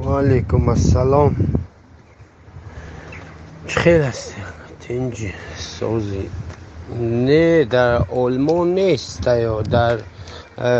وعلیکم السلام. خیلی هستی تنجی سوزی نه در آلمان نیست یا در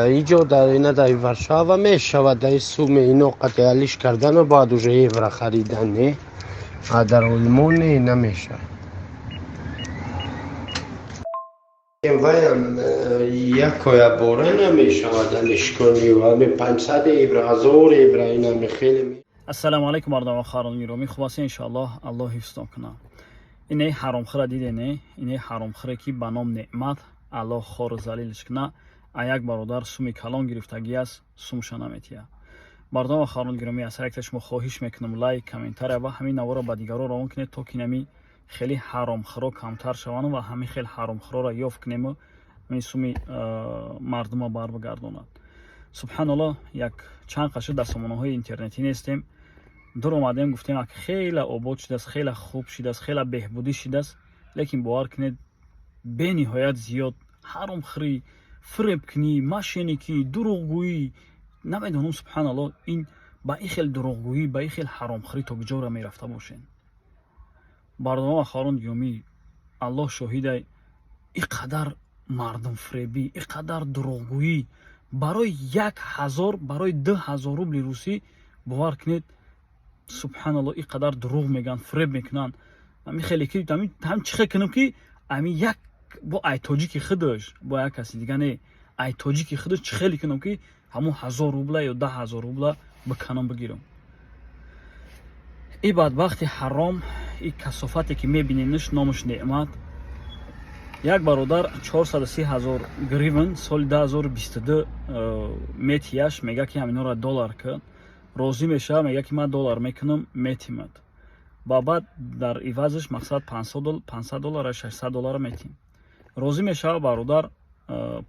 اینجا در اینا در ورشاوا میشود در سوم اینو قطعالیش کردن و بعد уже евро خریدن نه در آلمان نه نمیشه. ویم یکویا باره نمیشود دانشگاهی و همه 500 евро 1000 евро اینا میخیلی. السلام علیکم مردم و خاران گرامی، خوب هستین؟ انشاءالله الله حفظتون کنه. اینه حرام خره دیدین؟ اینه حرام خره کی به نام نعمت الله خور ذلیلش کنه. یک برادر سومی کلان گرفتگی است، سومش نمیتیه. مردم و خاران گرامی، از هر یک شما خواهش میکنم لایک کامنتار و همین نوارا با دیگران روان کنید تا که نمی خیلی حرام خرا کمتر شوند و همین خیلی حرام خرا را یافت کنیم و می سومی مردم بار بگرداند. سبحان الله، یک چند قشر در سامانه‌های اینترنتی نیستیم. دور اومدیم گفتیم که خیلی آباد شده است، خیلی خوب شده است، خیلی بهبودی شده است، لیکن باور کنید به نهایت زیاد حرام خوری، فریب کنی، ماشینیکی، دروغگویی، نمیدونم سبحان الله این با این خیلی دروغگویی، با این خیلی حرام خوری تا کجا را میرفته باشین. مردم و خاران گرامی، الله شاهد، اینقدر مردم فریبی، اینقدر دروغگویی برای 1000 برای 2000 روبل روسی، باور کنید سبحان الله اینقدر دروغ میگن، فریب میکنن. من خیلی کی هم چه کنم که امی یک با ایتاجی که خودش با یک کسی دیگه نه ایتاجی که خودش چه خیلی کنم که همون 1000 روبل یا 10000 روبل بکنم بگیرم. این بدبخت حرام، این کثافتی که میبینینش نامش نعمت. یک برادر 430,000 گریون سال 2022 میتیاش میگه که همینا را دلار کن، روزی میشه میگه که من دلار میکنم میتیمد. بعد در عوضش مقصد 500 دلار 600 دلار میتیم. روزی میشه برادر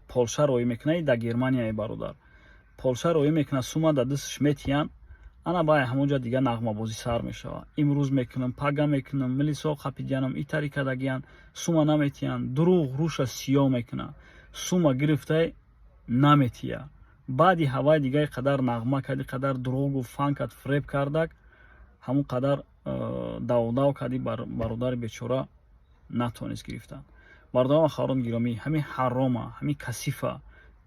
پولشا روی میکنه، در گرمانیا برادر پولشا روی میکنه، سوما در دستش میتیان. انا باید همونجا دیگه نغمه بازی سر میشه. امروز میکنم پاگا میکنم ملیسا خپیدیانم این طریقه دگیان سوما نمیتیان، دروغ روش سیاه میکنه، سوما گرفته نمیتیه. بعدی هوای دیگه قدر نغمه کردی، قدر دروغ و فان کرد، فریب کردک، همون قدر داو کردی برادر بیچاره نتونست گرفتن. مردم خاران گرامی، همین حرامه، همین کثیفه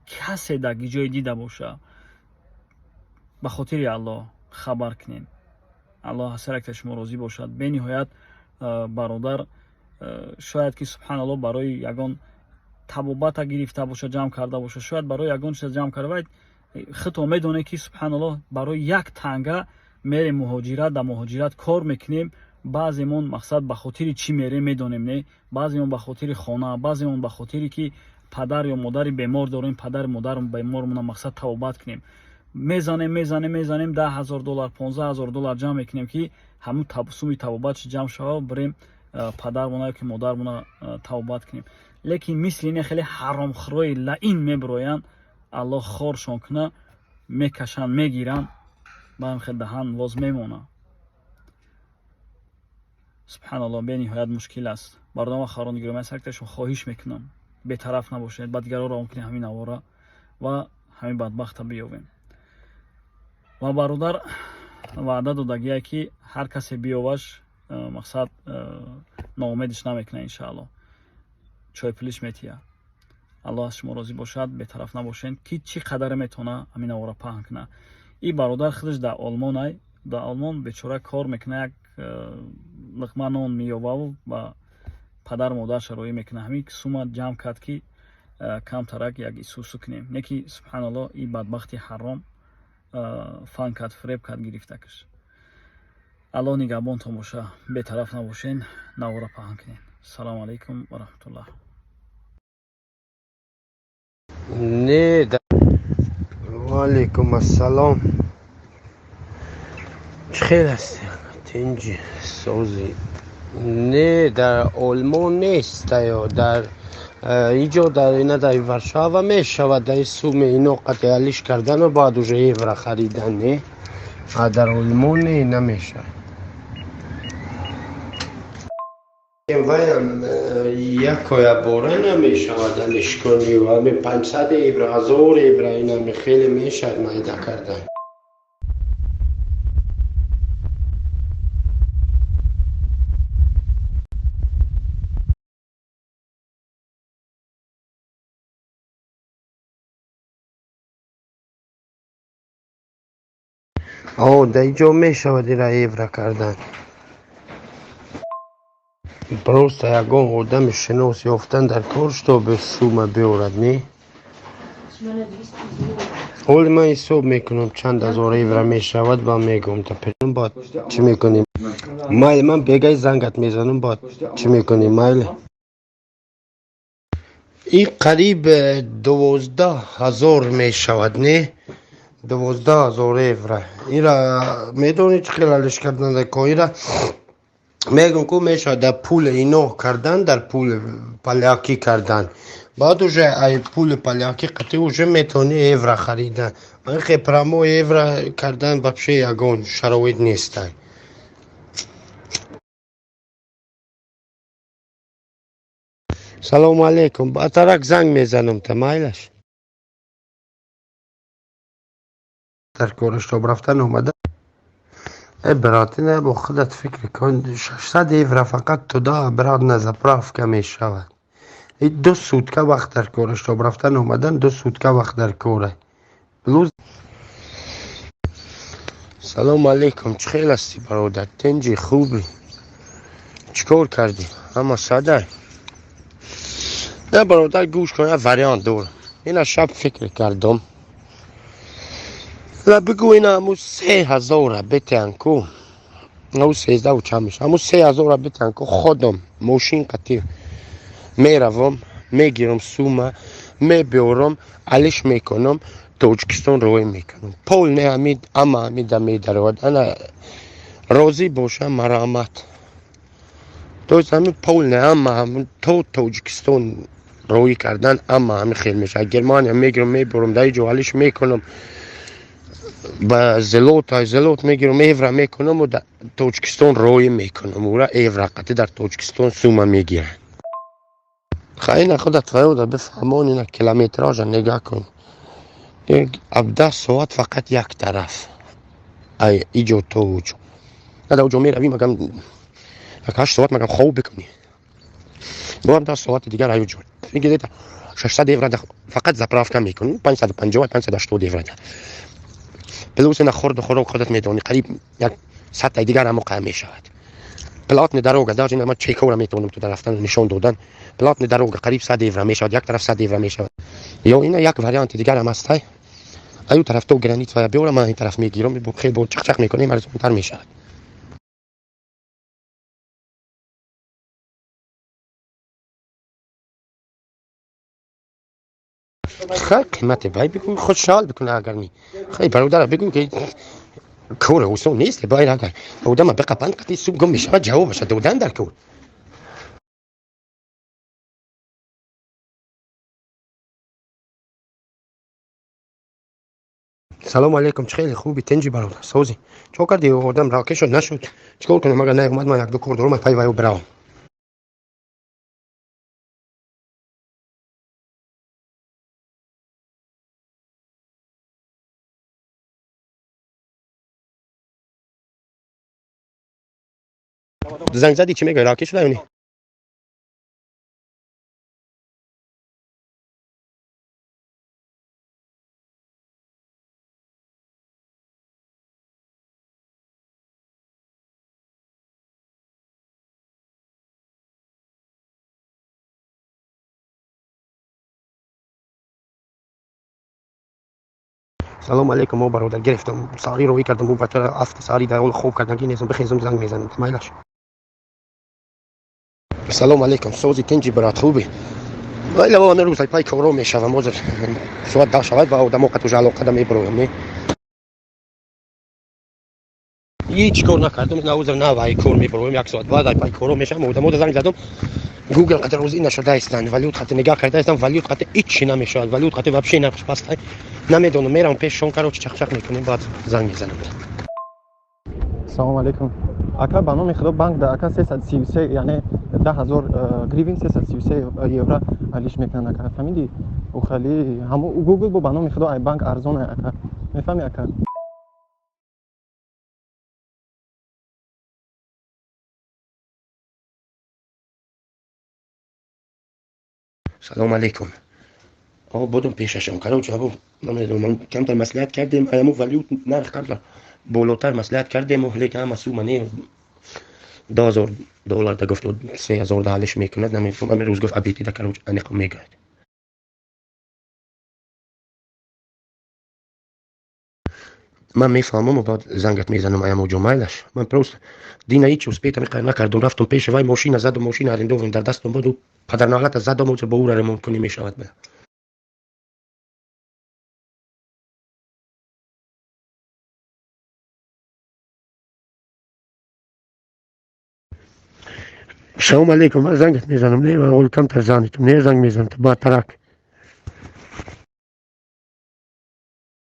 کسی در جای دیده باشه به خاطر الله خبر کنین. الله هر یک شما راضی باشد. به نهایت برادر شاید که سبحان الله برای یگان تبوبت گرفته باشه، جمع کرده باشه، شاید برای یگان چیز جمع کرده باشه، خود میدونه که سبحان الله برای یک تنگه میره مهاجرت، در مهاجرت کار میکنیم. بعضیمون مقصد به خاطر چی میره میدونیم نه، بعضیمون به خاطر خانه، بعضیمون به خاطر که پدر یا مادر بیمار داریم، پدر مادر بیمارمون مقصد توبت کنیم، میزنیم 10,000 دلار 15,000 دلار جمع میکنیم که همون سومی توبت جمع شوه بریم پدرمون که مادرمون توبت کنیم. لیکن مثل این خیلی حرام خورای لعین میبروین، الله خورشون کنه، میکشن میگیرن، برام خیلی دهن واز میمونه. سبحان الله به نهایت مشکل است. مردم خاران گرامی، از هرکتشون خواهش میکنم بی‌طرف نباشید، بعد دیگران را ممکنه همین آواره و همین بدبخت بیاویم. و برادر وعده دادگیه که هر کسی بیاوش مقصد ناامیدش نمیکنه انشاءالله، چای پلیش میتیه. الله از شما راضی باشد، بی‌طرف نباشین که چی قدر میتونه همین آواره پهن کنه. این برادر خودش در آلمان در آلمان بیچاره کار میکنه، یک لقمه نان مییابه و پدر مادرش روی میکنه. همین سوما جمع کرد که کم ترک یک سوسو کنیم. نکی سبحان الله این بدبختی حرام فان کرد، فریب کرد، گرفته کش. الله نگهبانتون باشه، بی‌طرف نباشین، نوارا پهن کنین. سلام علیکم و رحمت الله. نه وعلیکم السلام. خیلی هستی تنجی سوزی نه در آلمان نیست یا در اینجا در اینا در ورشاوا میشود در سوم اینو قطعالیش کردن و بعد уже евро خریدن نه در آلمان نه نمیشه. ویم یکویا باره نمیشود دانشگاهی و همه 500 евро 1000 евро اینا خیلی میشه میده کردن. در اینجا می شود را ایورا کردن. برست یکان آدم شناس یافتن در کارش تا به سوم بیارد نه. حال من حساب میکنم چند هزار ایورا می شود با میگم تا پیرم باید چی میکنیم. مایل من بگای زنگت میزنم باید چی میکنیم مایل. این قریب 12,000 می شود نه. 12,000 ایورا. این را میدونی چه خیالش کردن در که را میگم که میشه در پول اینو کردن در پول پالیاکی کردن بعد اوجه ای پول پالیاکی قطعی اوجه میتونی ایورا خریدن این خیلی پرامو ایورا کردن بپشه یگان شرایط نیستن. سلام علیکم با ترک زنگ میزنم تمایلش در کارش تا برفتن اومده. ای براتی نه با خودت فکر کن 600 ایورا فقط تو دا براد نزپراف که میشود. این 2 سوتکه وقت در کارش تا برفتن اومدن 2 سوتکه وقت در کاره بلوز. سلام علیکم چه خیلی هستی برادر تنجی خوبی چیکار کردی اما ساده نه برادر گوش کن یه وریانت دور این شب فکر کردم بگو این همون 3,000 بتن کو نه 13 و چند میشه همون 3,000 بتن کو خودم ماشین قطعی میروم میگیرم سومه میبیارم علیش میکنم تاجیکستان روی میکنم پول نه همید اما همید میدارد انا راضی باشم مرامت تو زمین پول نه اما همون تو تاجیکستان روی کردن اما همین خیلی میشه گرمانیا میگیرم میبرم در جو علیش میکنم با زلوت میگیرم ایورا میکنم و در تاجیکستان روی میکنم و را ایورا قطعی در تاجیکستان سومه میگیرن. خیلی خودت فرود بفهمون اینا کیلومتراژ نگاه کن 17 ساعت فقط یک طرف ایجو تو اوجو نه در اوجو میروی مگم 8 ساعت مگم خواب بکنی دو 17 ساعت دیگر ایجو میگه دیتا 600 ایورا فقط زپرافکا میکنی 550 580 ایورا پلوس نخورد خوراک خودت میدونی قریب یک 100 دیگر هم موقع میشود. پلاتن دروگه داشت اینا ما چیکور میتونم تو رفتن نشون دادن پلاتن دروگه قریب 100 ایورا میشود یک طرف 100 ایورا میشود یا اینا یک واریانت دیگر هم هست ایو طرف تو گرانیت و بیورم من این طرف میگیرم خیلی با چخ چخ میکنیم ارزونتر میشود. خیلی قیمت بای بگو خوشحال بکنه اگر می خیلی برادر بگو که کور اوسو نیست باید اگر بودم بقبند قطعی سوب گم میشود جوابش دودن در کور. سلام علیکم چه خیلی خوبی تنجی برادر سوزی چه کردی آدم راکش شد نشد چیکار کنم مگر نیومد ما یک دو کور درم پای وایو براو. زنگ زدی چی میگه راکش شد سلام علیکم ما برادر گرفتم ساری روی کردم و بچه افت ساری در اول خوب کردن که نیستم بخیزم زنگ میزنم مایلش. سلام علیکم سوزی تنجی برات خوبی ولی با من روزای پای کارو میشم موزر شاید دا شود با آدم وقت وجه علاقه دم میبرم نه هیچ کار نکردم نه وزر نه وای کار میبرم یک ساعت بعد پای کارو میشم آدم زنگ زدم گوگل قطع روزی نشده استن ولیوت خط نگاه کرده استن ولیوت خط هیچی نمیشود ولیوت خط وبشی نقش پس نمیدونم میرم پیششون کارو چخ چخ میکنیم بعد زنگ میزنم. سلام علیکم اکا به نام خدا بانک در اکا 333 یعنی 10,000 گریوین 333 یورو علیش میکنن اکا فهمیدی او خیلی همو گوگل با به نام خدا ای بانک ارزانه اکا میفهمی اکا. سلام علیکم بودم پیششون کارو جواب نمیدونم من کم تر مصلحت کردیم ایمو ولیوت نرخ کردم بالاتر مصلحت کردیم و لیکن هم سومنی $10,000 تا گفت و 3,000 حلش میکند. نمیفهم روز گفت ابیتی دکر و انقام میگرد. من میفهمم و بعد زنگت میزنم ایم جمایلش. من پروست دینا هیچ چیز پیدا نکردم، رفتم پیش وای ماشین زد و ماشین ارندوم در دستم بود و پدر ناغلت زدم و با او را رمون کنی میشود. به السلام علیکم. من زنگت میزنم نه اول کم تر زنیتم نه زنگ میزنم با ترک